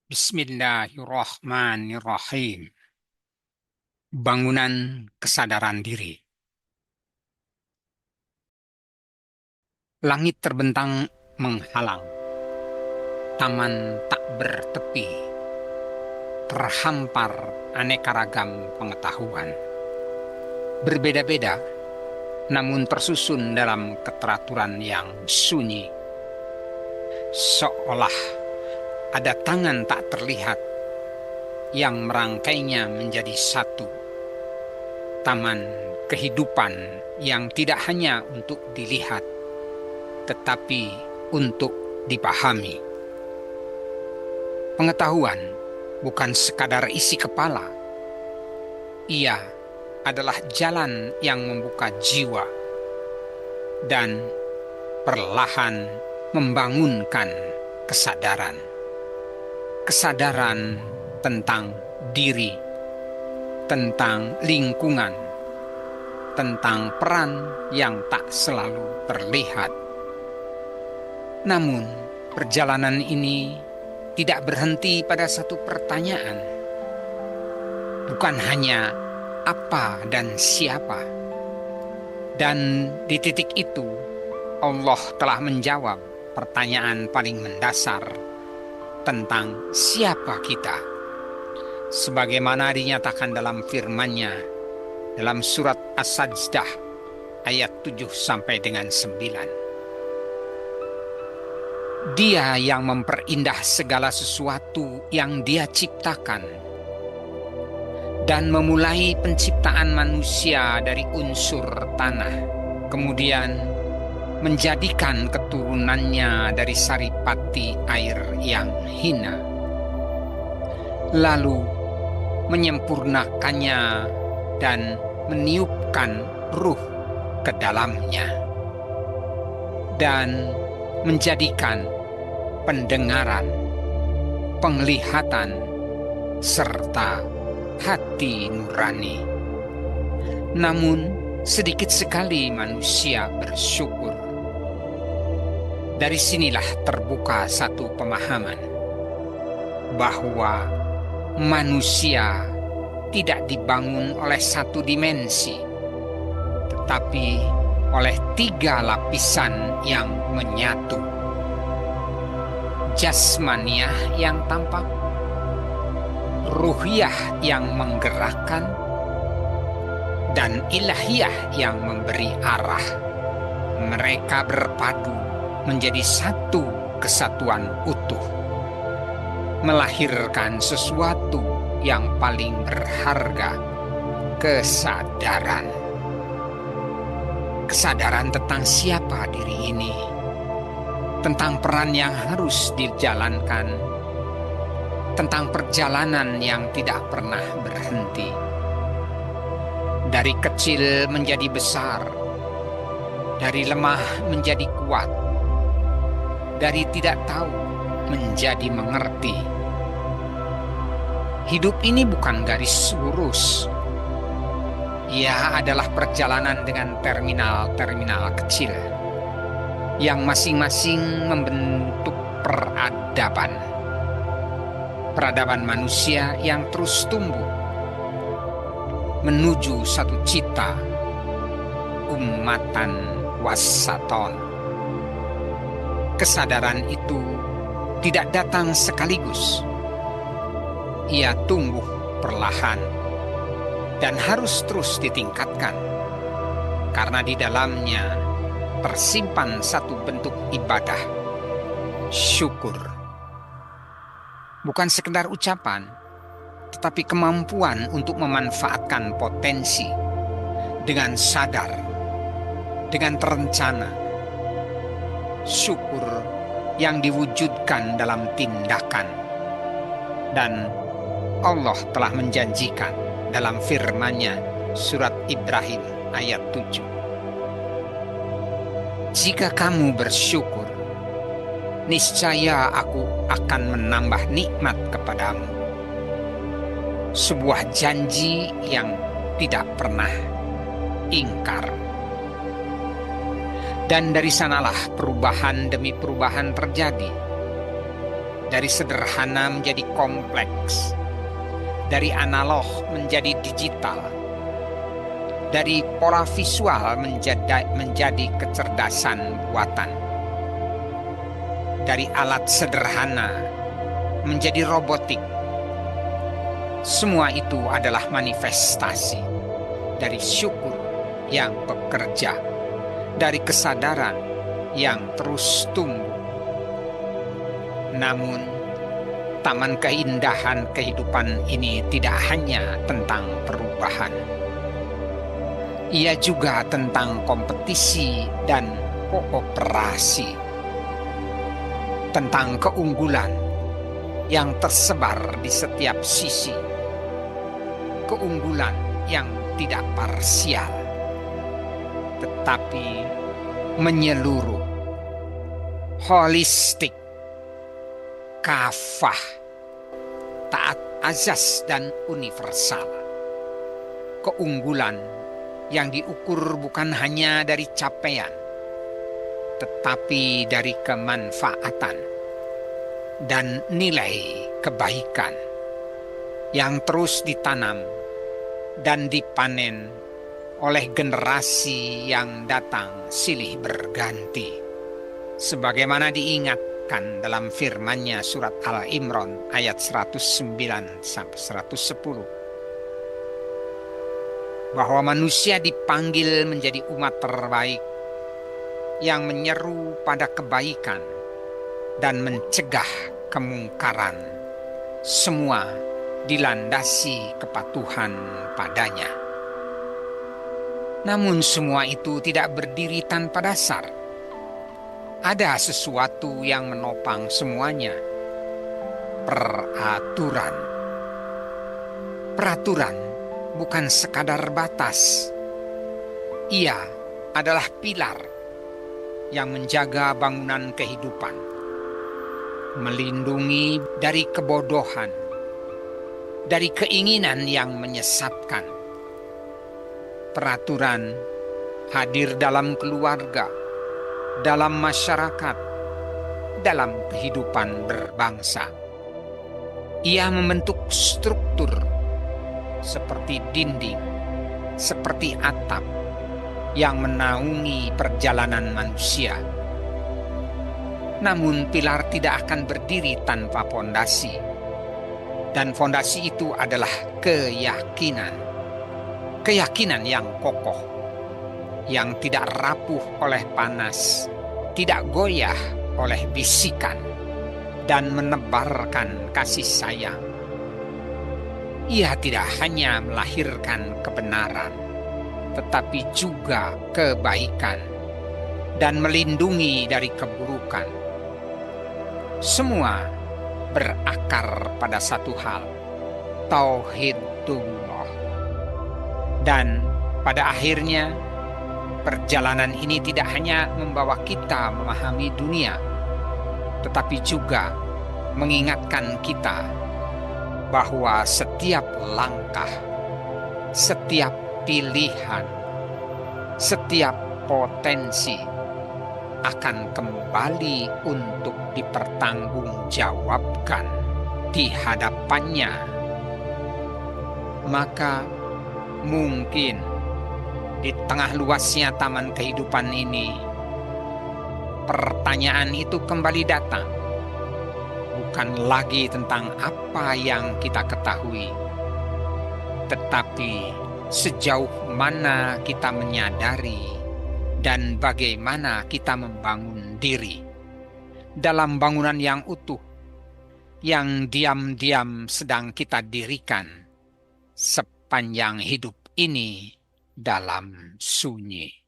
Bismillahirrahmanirrahim. Bangunan kesadaran diri. Langit terbentang menghalang. Taman tak bertepi. Terhampar aneka ragam pengetahuan. Berbeda-beda, namun tersusun dalam keteraturan yang sunyi. Seolah ada tangan tak terlihat yang merangkainya menjadi satu. Taman kehidupan yang tidak hanya untuk dilihat, tetapi untuk dipahami. Pengetahuan bukan sekadar isi kepala. Ia adalah jalan yang membuka jiwa dan perlahan membangunkan kesadaran. Kesadaran tentang diri, tentang lingkungan, tentang peran yang tak selalu terlihat. Namun, perjalanan ini tidak berhenti pada satu pertanyaan. Bukan hanya apa dan siapa. Dan di titik itu, Allah telah menjawab pertanyaan paling mendasar tentang siapa kita. Sebagaimana dinyatakan dalam firman-Nya dalam surat As-Sajdah ayat 7 sampai dengan 9. Dia yang memperindah segala sesuatu yang Dia ciptakan dan memulai penciptaan manusia dari unsur tanah, kemudian menjadikan keturunannya dari saripati air yang hina, lalu menyempurnakannya dan meniupkan ruh ke dalamnya, dan menjadikan pendengaran, penglihatan, serta hati nurani. Namun sedikit sekali manusia bersyukur. Dari sinilah terbuka satu pemahaman bahwa manusia tidak dibangun oleh satu dimensi, tetapi oleh 3 lapisan yang menyatu. Jasmaniah yang tampak, ruhiyah yang menggerakkan, dan ilahiyah yang memberi arah. Mereka berpadu menjadi satu kesatuan utuh, melahirkan sesuatu yang paling berharga, kesadaran. Kesadaran tentang siapa diri ini, tentang peran yang harus dijalankan, tentang perjalanan yang tidak pernah berhenti. Dari kecil menjadi besar, dari lemah menjadi kuat, dari tidak tahu menjadi mengerti. Hidup ini bukan garis lurus. Ia adalah perjalanan dengan terminal-terminal kecil yang masing-masing membentuk peradaban. Peradaban manusia yang terus tumbuh menuju satu cita, ummatan wasaton. Kesadaran itu tidak datang sekaligus. Ia tumbuh perlahan dan harus terus ditingkatkan, karena di dalamnya tersimpan satu bentuk ibadah, syukur. Bukan sekedar ucapan, tetapi kemampuan untuk memanfaatkan potensi dengan sadar, dengan terencana. Syukur yang diwujudkan dalam tindakan. Dan Allah telah menjanjikan dalam firman-Nya surat Ibrahim ayat 7. Jika kamu bersyukur, niscaya aku akan menambah nikmat kepadamu. Sebuah janji yang tidak pernah ingkar. Dan dari sanalah perubahan demi perubahan terjadi. dari sederhana menjadi kompleks, dari analog menjadi digital, dari pola visual menjadi kecerdasan buatan, dari alat sederhana menjadi robotik. Semua itu adalah manifestasi dari syukur yang bekerja, dari kesadaran yang terus tumbuh. Namun, taman keindahan kehidupan ini tidak hanya tentang perubahan. Ia juga tentang kompetisi dan kooperasi, tentang keunggulan yang tersebar di setiap sisi, keunggulan yang tidak parsial, tetapi menyeluruh, holistik, kafah, taat azas dan universal. Keunggulan yang diukur bukan hanya dari capaian, tetapi dari kemanfaatan dan nilai kebaikan yang terus ditanam dan dipanen oleh generasi yang datang silih berganti. Sebagaimana diingatkan dalam firman-Nya surat Al-Imran ayat 109-110, bahwa manusia dipanggil menjadi umat terbaik yang menyeru pada kebaikan dan mencegah kemungkaran, semua dilandasi kepatuhan padanya. Namun semua itu tidak berdiri tanpa dasar. Ada sesuatu yang menopang semuanya. Peraturan. Peraturan bukan sekadar batas. Ia adalah pilar yang menjaga bangunan kehidupan, melindungi dari kebodohan, dari keinginan yang menyesatkan. Peraturan hadir dalam keluarga, dalam masyarakat, dalam kehidupan berbangsa. Ia membentuk struktur seperti dinding, seperti atap yang menaungi perjalanan manusia. Namun pilar tidak akan berdiri tanpa fondasi. Dan fondasi itu adalah keyakinan. Keyakinan yang kokoh, yang tidak rapuh oleh panas, tidak goyah oleh bisikan, dan menebarkan kasih sayang. Ia tidak hanya melahirkan kebenaran, tetapi juga kebaikan, dan melindungi dari keburukan. Semua berakar pada satu hal, tauhidullah. Dan pada akhirnya, perjalanan ini tidak hanya membawa kita memahami dunia, tetapi juga mengingatkan kita bahwa setiap langkah, setiap pilihan, setiap potensi akan kembali untuk dipertanggungjawabkan di hadapannya. Maka mungkin di tengah luasnya taman kehidupan ini, pertanyaan itu kembali datang. Bukan lagi tentang apa yang kita ketahui, tetapi sejauh mana kita menyadari dan bagaimana kita membangun diri dalam bangunan yang utuh, yang diam-diam sedang kita dirikan sepanjang hidup ini dalam sunyi.